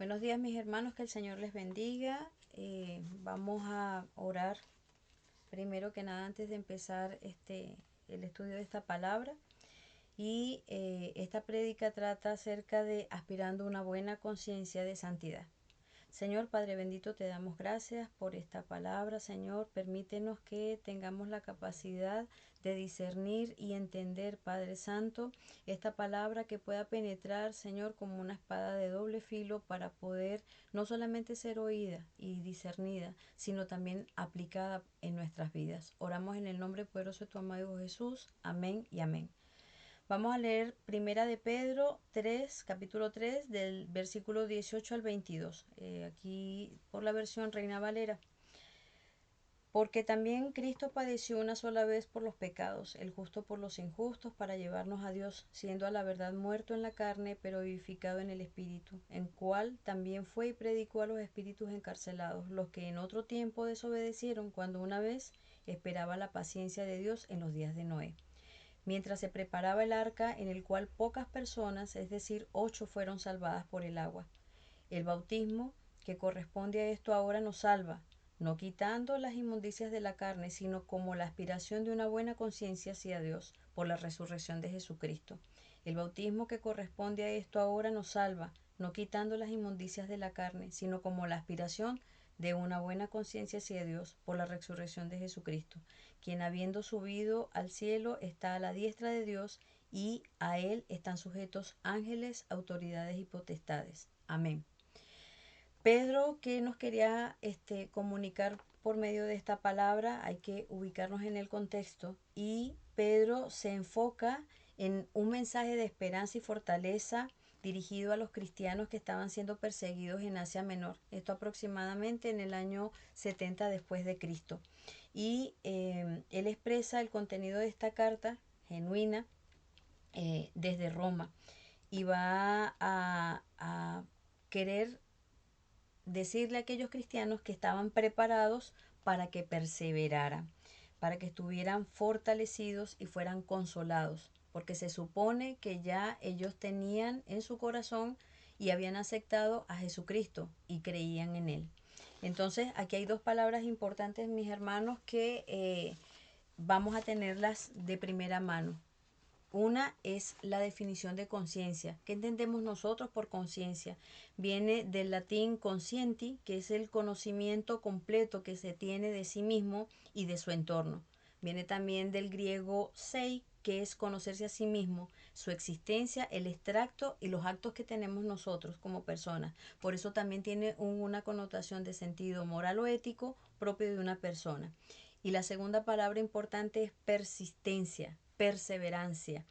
Buenos días mis hermanos, que el Señor les bendiga. Vamos a orar primero que nada antes de empezar el estudio de esta palabra. Y esta prédica trata acerca de aspirando a una buena conciencia de santidad. Señor Padre bendito, te damos gracias por esta palabra. Señor, permítenos que tengamos la capacidad de discernir y entender, Padre Santo, esta palabra, que pueda penetrar, Señor, como una espada de doble filo, para poder no solamente ser oída y discernida, sino también aplicada en nuestras vidas. Oramos en el nombre poderoso de tu amado Jesús. Amén y amén. Vamos a leer Primera de Pedro 3, capítulo 3, del versículo 18 al 22. Aquí por la versión Reina Valera. Porque también Cristo padeció una sola vez por los pecados, el justo por los injustos, para llevarnos a Dios, siendo a la verdad muerto en la carne, pero vivificado en el Espíritu, en cual también fue y predicó a los espíritus encarcelados, los que en otro tiempo desobedecieron, cuando una vez esperaba la paciencia de Dios en los días de Noé, mientras se preparaba el arca, en el cual pocas personas, es decir, 8, fueron salvadas por el agua. El bautismo que corresponde a esto ahora nos salva, no quitando las inmundicias de la carne, sino como la aspiración de una buena conciencia hacia Dios por la resurrección de Jesucristo. El bautismo que corresponde a esto ahora nos salva, no quitando las inmundicias de la carne, sino como la aspiración de una buena conciencia hacia Dios por la resurrección de Jesucristo, quien habiendo subido al cielo está a la diestra de Dios, y a él están sujetos ángeles, autoridades y potestades. Amén. Pedro, ¿qué nos quería comunicar por medio de esta palabra? Hay que ubicarnos en el contexto, y Pedro se enfoca en un mensaje de esperanza y fortaleza dirigido a los cristianos que estaban siendo perseguidos en Asia Menor, esto aproximadamente en el año 70 después de Cristo. Y él expresa el contenido de esta carta genuina desde Roma, y va a querer decirle a aquellos cristianos que estaban preparados para que perseveraran, para que estuvieran fortalecidos y fueran consolados, porque se supone que ya ellos tenían en su corazón y habían aceptado a Jesucristo y creían en Él. Entonces, aquí hay dos palabras importantes, mis hermanos, que vamos a tenerlas de primera mano. Una es la definición de conciencia. ¿Qué entendemos nosotros por conciencia? Viene del latín conscienti, que es el conocimiento completo que se tiene de sí mismo y de su entorno. Viene también del griego sei, que es conocerse a sí mismo, su existencia, el extracto y los actos que tenemos nosotros como personas. Por eso también tiene una connotación de sentido moral o ético propio de una persona. Y la segunda palabra importante es persistencia, perseverancia.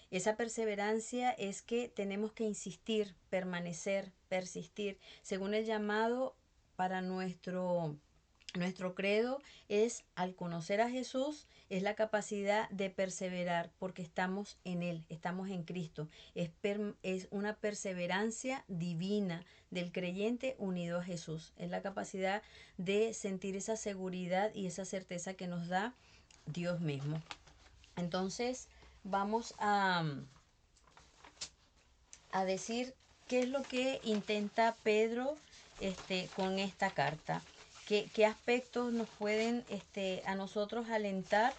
Esa perseverancia es que tenemos que insistir, permanecer, persistir. Según el llamado para nuestro credo, es, al conocer a Jesús, es la capacidad de perseverar, porque estamos en Él, estamos en Cristo. Es una perseverancia divina del creyente unido a Jesús. Es la capacidad de sentir esa seguridad y esa certeza que nos da Dios mismo. Entonces, vamos a decir qué es lo que intenta Pedro con esta carta. ¿Qué aspectos nos pueden a nosotros alentar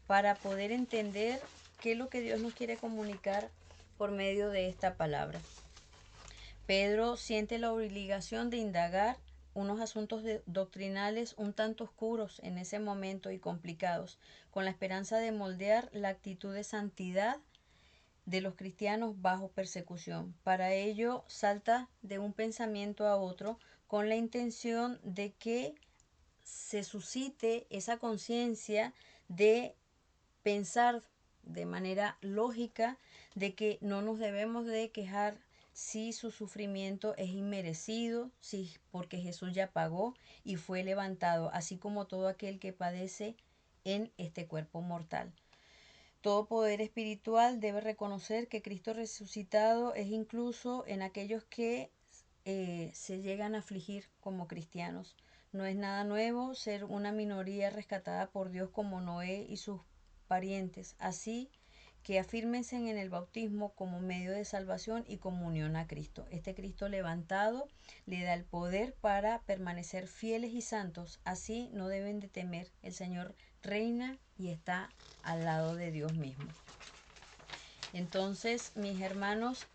para poder entender qué es lo que Dios nos quiere comunicar por medio de esta palabra? Pedro siente la obligación de indagar unos asuntos doctrinales un tanto oscuros en ese momento y complicados, con la esperanza de moldear la actitud de santidad de los cristianos bajo persecución. Para ello salta de un pensamiento a otro con la intención de que se suscite esa conciencia de pensar de manera lógica de que no nos debemos de quejar si su sufrimiento es inmerecido, si porque Jesús ya pagó y fue levantado, así como todo aquel que padece en este cuerpo mortal. Todo poder espiritual debe reconocer que Cristo resucitado es incluso en aquellos que se llegan a afligir como cristianos. No es nada nuevo ser una minoría rescatada por Dios como Noé y sus parientes. Así que afírmense en el bautismo como medio de salvación y comunión a Cristo. Este Cristo levantado le da el poder para permanecer fieles y santos. Así no deben de temer. El Señor reina y está al lado de Dios mismo. Entonces, mis hermanos,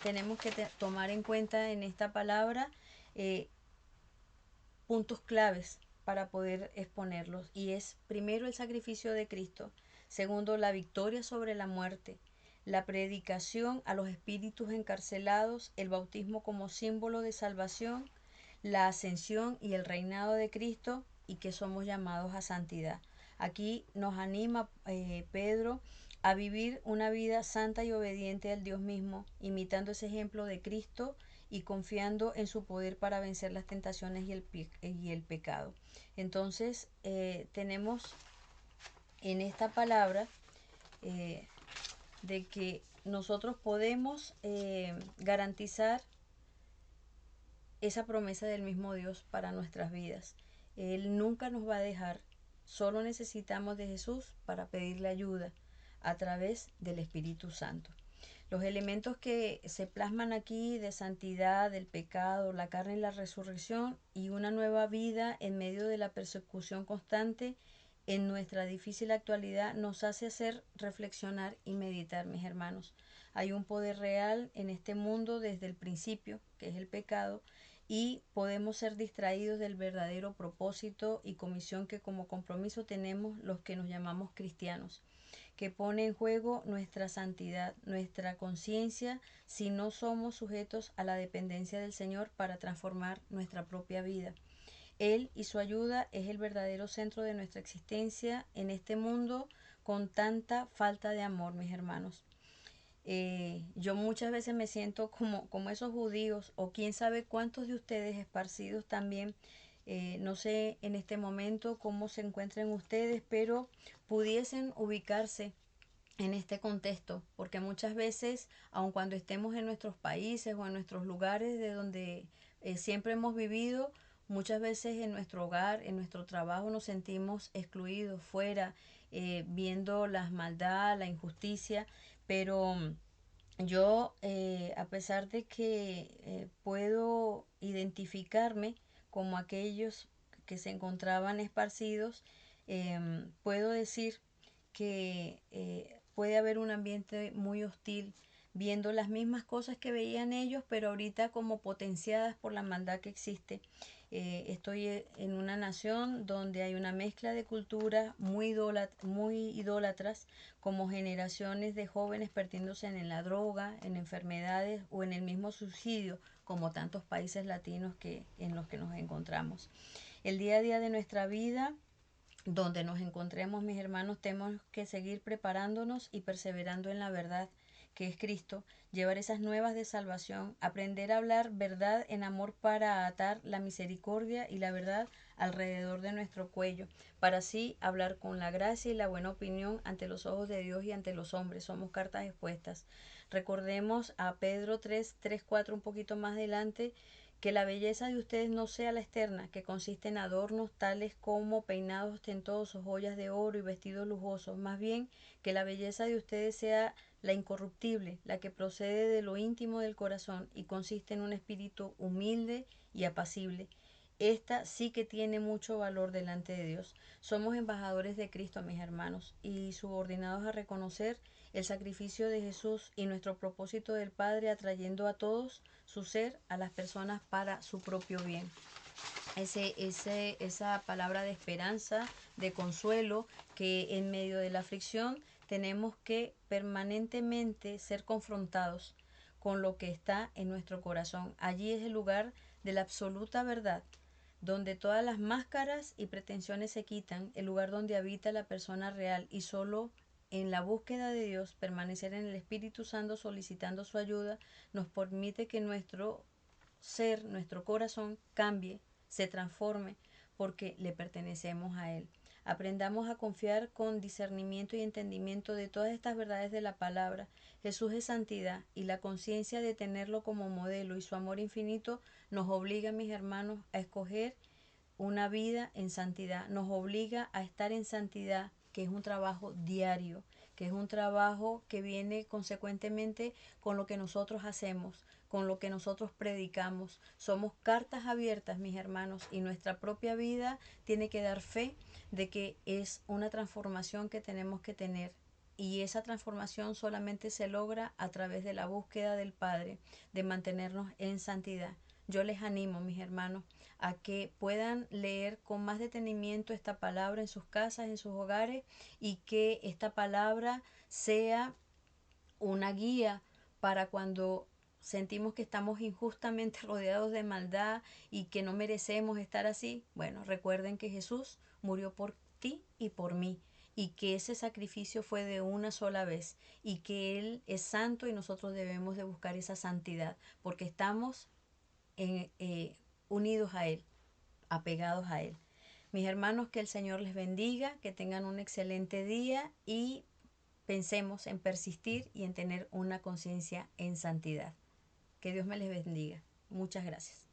tenemos que tomar en cuenta en esta palabra puntos claves para poder exponerlos. Y es primero el sacrificio de Cristo. Segundo, la victoria sobre la muerte. La predicación a los espíritus encarcelados. El bautismo como símbolo de salvación. La ascensión y el reinado de Cristo. Y que somos llamados a santidad. Aquí nos anima Pedro a vivir una vida santa y obediente al Dios mismo, imitando ese ejemplo de Cristo y confiando en su poder para vencer las tentaciones y el pecado. Entonces, tenemos en esta palabra de que nosotros podemos garantizar esa promesa del mismo Dios para nuestras vidas. Él nunca nos va a dejar, solo necesitamos de Jesús para pedirle ayuda a través del Espíritu Santo. Los elementos que se plasman aquí de santidad, del pecado, la carne y la resurrección y una nueva vida en medio de la persecución constante en nuestra difícil actualidad nos hace hacer reflexionar y meditar, mis hermanos. Hay un poder real en este mundo desde el principio, que es el pecado, y podemos ser distraídos del verdadero propósito y comisión que como compromiso tenemos los que nos llamamos cristianos, que pone en juego nuestra santidad, nuestra conciencia, si no somos sujetos a la dependencia del Señor para transformar nuestra propia vida. Él y su ayuda es el verdadero centro de nuestra existencia en este mundo con tanta falta de amor, mis hermanos. Yo muchas veces me siento como esos judíos, o quién sabe cuántos de ustedes esparcidos también. No sé en este momento cómo se encuentran ustedes, pero pudiesen ubicarse en este contexto, porque muchas veces, aun cuando estemos en nuestros países o en nuestros lugares de donde siempre hemos vivido, muchas veces en nuestro hogar, en nuestro trabajo nos sentimos excluidos, fuera, viendo la maldad, la injusticia, pero yo, a pesar de que puedo identificarme como aquellos que se encontraban esparcidos, puedo decir que puede haber un ambiente muy hostil, viendo las mismas cosas que veían ellos, pero ahorita como potenciadas por la maldad que existe. Estoy en una nación donde hay una mezcla de culturas muy idólatras, como generaciones de jóvenes perdiéndose en la droga, en enfermedades o en el mismo suicidio, como tantos países latinos en los que nos encontramos. El día a día de nuestra vida, donde nos encontremos, mis hermanos, tenemos que seguir preparándonos y perseverando en la verdad, que es Cristo, llevar esas nuevas de salvación, aprender a hablar verdad en amor para atar la misericordia y la verdad alrededor de nuestro cuello, para así hablar con la gracia y la buena opinión ante los ojos de Dios y ante los hombres. Somos cartas expuestas. Recordemos a Pedro 3:4 un poquito más adelante, que la belleza de ustedes no sea la externa, que consiste en adornos tales como peinados ostentosos, joyas de oro y vestidos lujosos. Más bien, que la belleza de ustedes sea la incorruptible, la que procede de lo íntimo del corazón y consiste en un espíritu humilde y apacible. Esta sí que tiene mucho valor delante de Dios. Somos embajadores de Cristo, mis hermanos, y subordinados a reconocer el sacrificio de Jesús y nuestro propósito del Padre, atrayendo a todos su ser, a las personas para su propio bien. Esa palabra de esperanza, de consuelo, que en medio de la aflicción tenemos que permanentemente ser confrontados con lo que está en nuestro corazón. Allí es el lugar de la absoluta verdad, donde todas las máscaras y pretensiones se quitan, el lugar donde habita la persona real, y solo en la búsqueda de Dios, permanecer en el Espíritu Santo solicitando su ayuda, nos permite que nuestro ser, nuestro corazón cambie, se transforme, porque le pertenecemos a Él. Aprendamos a confiar con discernimiento y entendimiento de todas estas verdades de la palabra. Jesús es santidad, y la conciencia de tenerlo como modelo y su amor infinito nos obliga, mis hermanos, a escoger una vida en santidad. Nos obliga a estar en santidad, que es un trabajo diario, que es un trabajo que viene consecuentemente con lo que nosotros hacemos, con lo que nosotros predicamos. Somos cartas abiertas, mis hermanos, y nuestra propia vida tiene que dar fe de que es una transformación que tenemos que tener. Y esa transformación solamente se logra a través de la búsqueda del Padre, de mantenernos en santidad. Yo les animo, mis hermanos, a que puedan leer con más detenimiento esta palabra en sus casas, en sus hogares, y que esta palabra sea una guía para cuando sentimos que estamos injustamente rodeados de maldad y que no merecemos estar así. Bueno, recuerden que Jesús murió por ti y por mí, y que ese sacrificio fue de una sola vez, y que Él es santo y nosotros debemos de buscar esa santidad porque estamos en, unidos a Él, apegados a Él. Mis hermanos, que el Señor les bendiga, que tengan un excelente día y pensemos en persistir y en tener una conciencia en santidad. Que Dios me les bendiga. Muchas gracias.